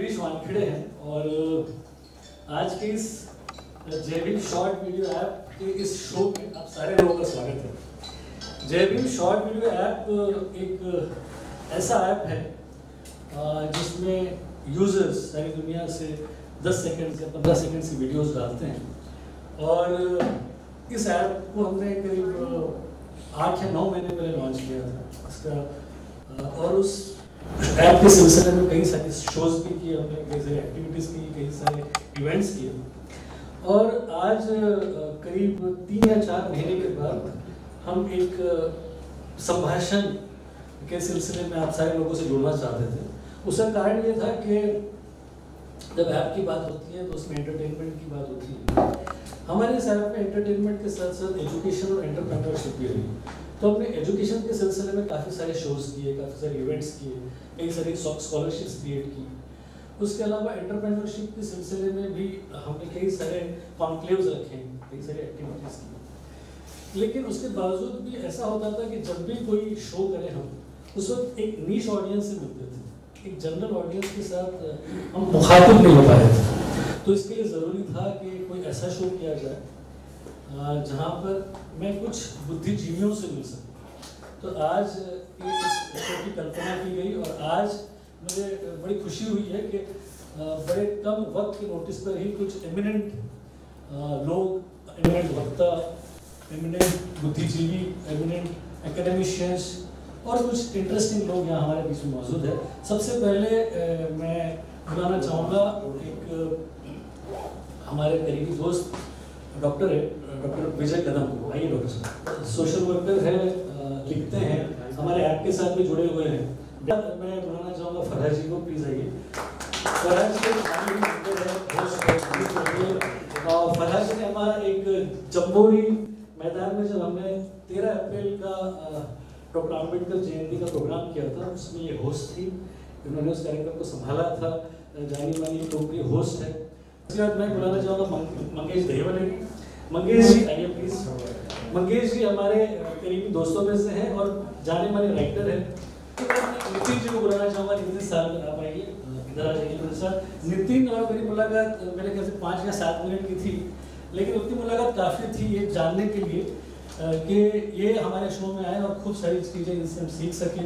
गिरीश वानखेड़े हैं और आज के इस जय भीम शॉर्ट वीडियो ऐप के इस शो में आप सारे लोगों का स्वागत है। जय भीम शॉर्ट वीडियो ऐप एक ऐसा ऐप है जिसमें यूजर्स सारी दुनिया से 10 सेकंड से 15 सेकंड की वीडियोस डालते हैं और इस ऐप को हमने करीब 8 या 9 महीने पहले लॉन्च किया था इसका। और उस ऐप के सिलसिले में कई सारे शोज भी किए हमने, कई सारी एक्टिविटीज़ की, कई सारे इवेंट्स किए और आज करीब 3 या 4 महीने के बाद हम एक संभाषण के सिलसिले में आप सारे लोगों से जुड़ना चाहते थे। उसका कारण ये था कि जब ऐप की बात होती है तो उसमें एंटरटेनमेंट की बात होती है। हमारे इस ऐप में एंटरटेनमेंट के साथ साथ एजुकेशन और एंटरप्रेन्योरशिप भी रही। तो हमने एजुकेशन के सिलसिले में काफ़ी सारे शोज़ किए, काफ़ी सारे इवेंट्स किए, कई सारी स्कॉलरशिप्स क्रिएट की। उसके अलावा एंटरप्रेन्योरशिप के सिलसिले में भी हमने कई सारे कॉन्क्लेव्स रखे, कई सारी एक्टिविटीज़ की। लेकिन उसके बावजूद भी ऐसा होता था कि जब भी कोई शो करें हम, उस वक्त एक नीश ऑडियंस से मिलते थे, एक जनरल ऑडियंस के साथ हम मुखातिब नहीं हो पा रहे थे। तो इसके लिए ज़रूरी था कि कोई ऐसा शो किया जाए जहाँ पर मैं कुछ बुद्धिजीवियों से मिल सकूँ। तो आज इस शो की कल्पना की गई और आज मुझे बड़ी खुशी हुई है कि बड़े कम वक्त के नोटिस पर ही कुछ एमिनेंट लोग, एमिनेंट वक्ता, एमिनेंट बुद्धिजीवी, एमिनेंट एकेडमिशियंस और कुछ इंटरेस्टिंग लोग यहाँ हमारे बीच में मौजूद है। सबसे पहले मैं बुलाना चाहूँगा एक हमारे करीबी दोस्त डॉक्टर है, डॉक्टर विजय कदम को। आइए डॉक्टर साहब, सोशल वर्कर है, लिखते हैं, हमारे ऐप के साथ भी जुड़े हुए हैं। मैं बुलाना चाहूँगा फरहाद जी को, प्लीज आइए। फरहाद जी फरहाद जी ने हमारा एक जम्बोरी मैदान में जब हमने 13 अप्रैल का डॉक्टर अम्बेडकर जयंती का प्रोग्राम किया था, उसमें ये होस्ट थी, उन्होंने उस कार्यक्रम को संभाला था, जानी मानी लोकप्रिय होस्ट है। उसके बाद मैं बुलाना चाहूँगा मंगेश दहिवले। मंगेश जी आइए प्लीज। मंगेश जी हमारे करीबी दोस्तों में से हैं और जाने माने राइटर हैं। तो मैं नितिन जी को बुलाना चाहूँगा। नितिन साहब आप आइए, इधर आ जाइए मेरे साथ। नितिन और मेरी मुलाकात मेरे ख्याल से 5 या 7 मिनट की थी, लेकिन उतनी मुलाकात काफ़ी थी ये जानने के लिए कि ये हमारे शो में आए और खूब सारी चीज़ें इनसे हम सीख सकें।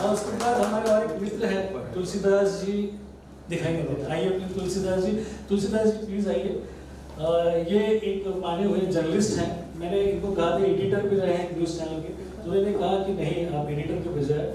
और उसके बाद हमारे और एक मित्र हैं तुलसीदास जी, दिखाएंगे, आइए प्लीज तुलसीदास जी। तुलसीदास जी प्लीज आइए। ये एक माने हुए जर्नलिस्ट हैं। मैंने इनको कहा था एडिटर भी रहे हैं न्यूज़ चैनल के, तो मैंने कहा कि नहीं, आप एडिटर के बजाय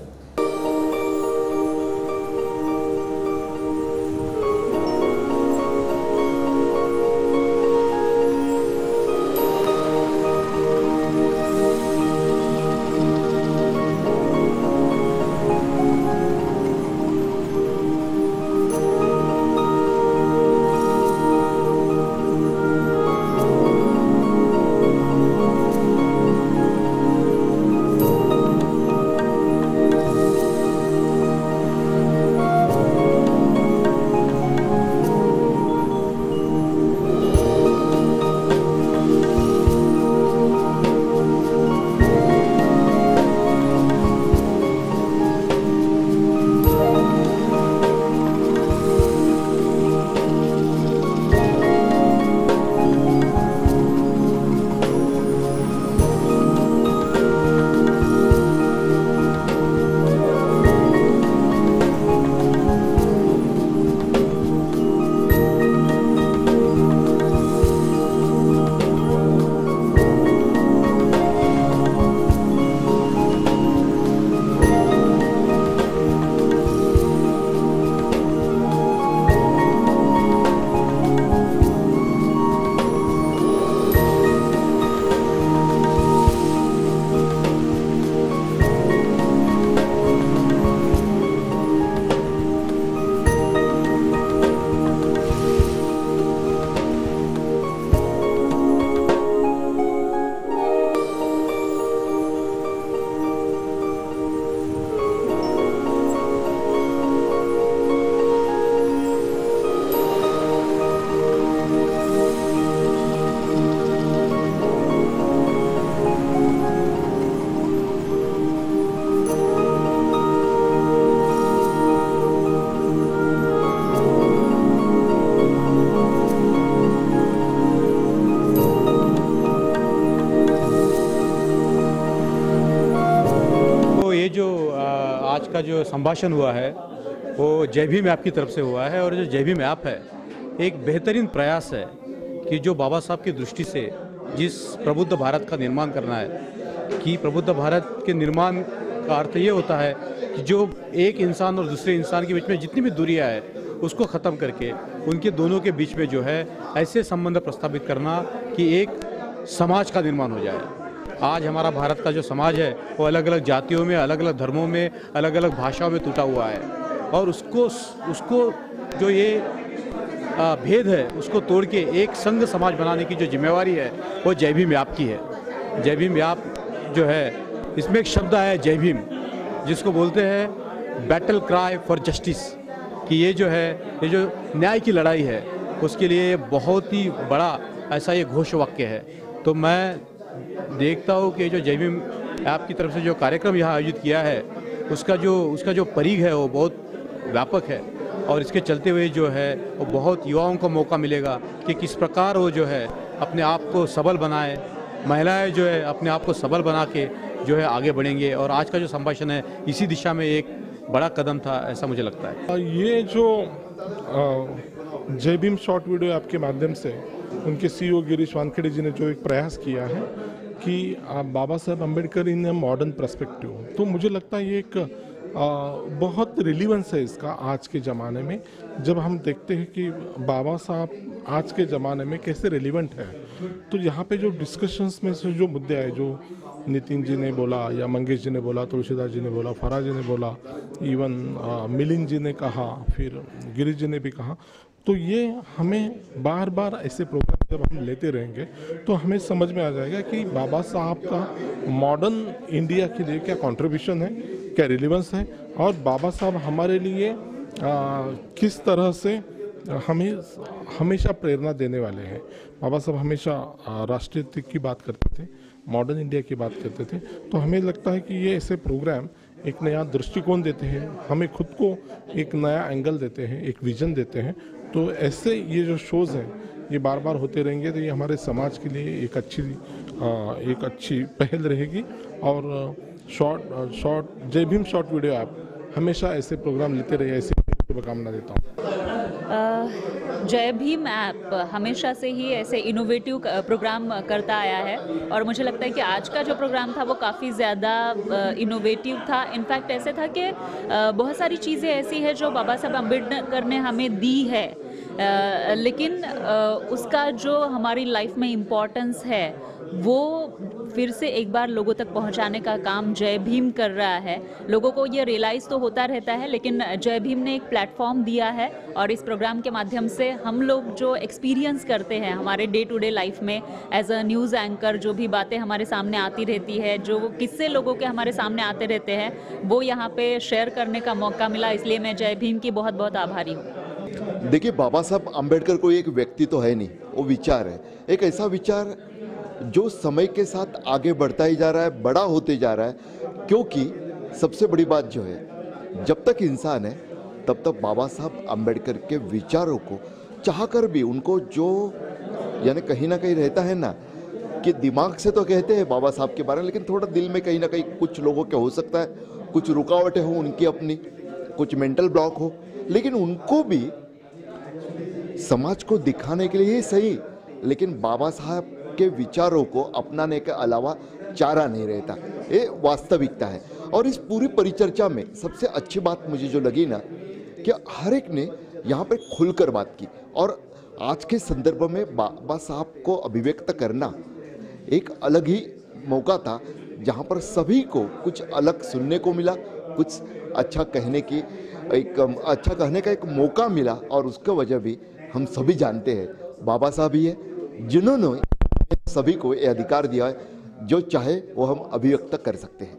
आज का जो संभाषण हुआ है वो जय भीम ऐप की तरफ से हुआ है। और जो जय भीम ऐप है एक बेहतरीन प्रयास है कि जो बाबा साहब की दृष्टि से जिस प्रबुद्ध भारत का निर्माण करना है कि प्रबुद्ध भारत के निर्माण का अर्थ ये होता है कि जो एक इंसान और दूसरे इंसान के बीच में जितनी भी दूरियां है उसको ख़त्म करके उनके दोनों के बीच में जो है ऐसे संबंध प्रस्तावित करना कि एक समाज का निर्माण हो जाए। आज हमारा भारत का जो समाज है वो अलग अलग जातियों में, अलग अलग धर्मों में, अलग अलग भाषाओं में टूटा हुआ है और उसको जो ये भेद है उसको तोड़ के एक संघ समाज बनाने की जो जिम्मेवारी है वो जय भीम ऐप की है। जय भीम ऐप जो है इसमें एक शब्द आया है जय भीम, जिसको बोलते हैं बैटल क्राई फॉर जस्टिस, कि ये जो है ये जो न्याय की लड़ाई है उसके लिए बहुत ही बड़ा ऐसा ये घोष वाक्य है। तो मैं देखता हूँ कि जो जय भीम ऐप की तरफ से जो कार्यक्रम यहाँ आयोजित किया है उसका जो परिघ है वो बहुत व्यापक है और इसके चलते हुए जो है वो बहुत युवाओं को मौका मिलेगा कि किस प्रकार वो जो है अपने आप को सबल बनाए, महिलाएं जो है अपने आप को सबल बना के जो है आगे बढ़ेंगे। और आज का जो संभाषण है इसी दिशा में एक बड़ा कदम था, ऐसा मुझे लगता है। ये जो जय भीम शॉर्ट वीडियो ऐप के माध्यम से उनके CEO गिरीश वानखेड़े जी ने जो एक प्रयास किया है कि बाबा Saheb Ambedkar in modern perspective, तो मुझे लगता है ये एक बहुत रिलीवेंस है इसका आज के ज़माने में, जब हम देखते हैं कि बाबा साहब आज के ज़माने में कैसे रिलीवेंट है। तो यहाँ पे जो डिस्कशंस में से जो मुद्दे आए, जो नितिन जी ने बोला या मंगेश जी ने बोला, तुलसीदास जी ने बोला, फराज जी ने बोला, इवन मिलिंद जी ने कहा, फिर गिरीश जी ने भी कहा, तो ये हमें बार बार ऐसे प्रोग्राम जब हम लेते रहेंगे तो हमें समझ में आ जाएगा कि बाबा साहब का मॉडर्न इंडिया के लिए क्या कंट्रीब्यूशन है, क्या रिलेवेंस है और बाबा साहब हमारे लिए किस तरह से हमें हमेशा प्रेरणा देने वाले हैं। बाबा साहब हमेशा राष्ट्रीयता की बात करते थे, मॉडर्न इंडिया की बात करते थे। तो हमें लगता है कि ये ऐसे प्रोग्राम एक नया दृष्टिकोण देते हैं, हमें खुद को एक नया एंगल देते हैं, एक विजन देते हैं। तो ऐसे ये जो शोज़ हैं ये बार बार होते रहेंगे तो ये हमारे समाज के लिए एक अच्छी पहल रहेगी। और जय भीम शॉर्ट वीडियो ऐप हमेशा ऐसे प्रोग्राम लेते रहे, ऐसी शुभकामना देता हूँ। जय भीम ऐप हमेशा से ही ऐसे इनोवेटिव प्रोग्राम करता आया है और मुझे लगता है कि आज का जो प्रोग्राम था वो काफ़ी ज़्यादा इनोवेटिव था। इनफैक्ट ऐसे था कि बहुत सारी चीज़ें ऐसी है जो बाबा साहब अम्बेडकर ने हमें दी है, लेकिन उसका जो हमारी लाइफ में इम्पोर्टेंस है वो फिर से एक बार लोगों तक पहुंचाने का काम जय भीम कर रहा है। लोगों को ये रियलाइज़ तो होता रहता है, लेकिन जय भीम ने एक प्लेटफॉर्म दिया है और इस प्रोग्राम के माध्यम से हम लोग जो एक्सपीरियंस करते हैं हमारे डे टू डे लाइफ में एज अ न्यूज़ एंकर, जो भी बातें हमारे सामने आती रहती है, जो किस्से लोगों के हमारे सामने आते रहते हैं, वो यहाँ पे शेयर करने का मौका मिला। इसलिए मैं जय भीम की बहुत बहुत आभारी हूँ। देखिए, बाबा साहब अम्बेडकर कोई एक व्यक्ति तो है नहीं, वो विचार है, एक ऐसा विचार जो समय के साथ आगे बढ़ता ही जा रहा है, बड़ा होते जा रहा है। क्योंकि सबसे बड़ी बात जो है, जब तक इंसान है तब तक बाबा साहब अम्बेडकर के विचारों को चाहकर भी उनको जो यानी कहीं ना कहीं रहता है ना कि दिमाग से तो कहते हैं बाबा साहब के बारे में, लेकिन थोड़ा दिल में कहीं ना कहीं कुछ लोगों के हो सकता है, कुछ रुकावटें हो उनकी अपनी, कुछ मेंटल ब्लॉक हो, लेकिन उनको भी समाज को दिखाने के लिए ही सही, लेकिन बाबा साहब के विचारों को अपनाने के अलावा चारा नहीं रहता। ये वास्तविकता है। और इस पूरी परिचर्चा में सबसे अच्छी बात मुझे जो लगी ना कि हर एक ने यहाँ पे खुलकर बात की और आज के संदर्भ में बाबा साहब को अभिव्यक्त करना एक अलग ही मौका था, जहाँ पर सभी को कुछ अलग सुनने को मिला, कुछ अच्छा कहने का एक मौका मिला। और उसका वजह भी हम सभी जानते हैं, बाबा साहब ही है जिन्होंने सभी को ये अधिकार दिया है, जो चाहे वो हम अभिव्यक्त कर सकते हैं।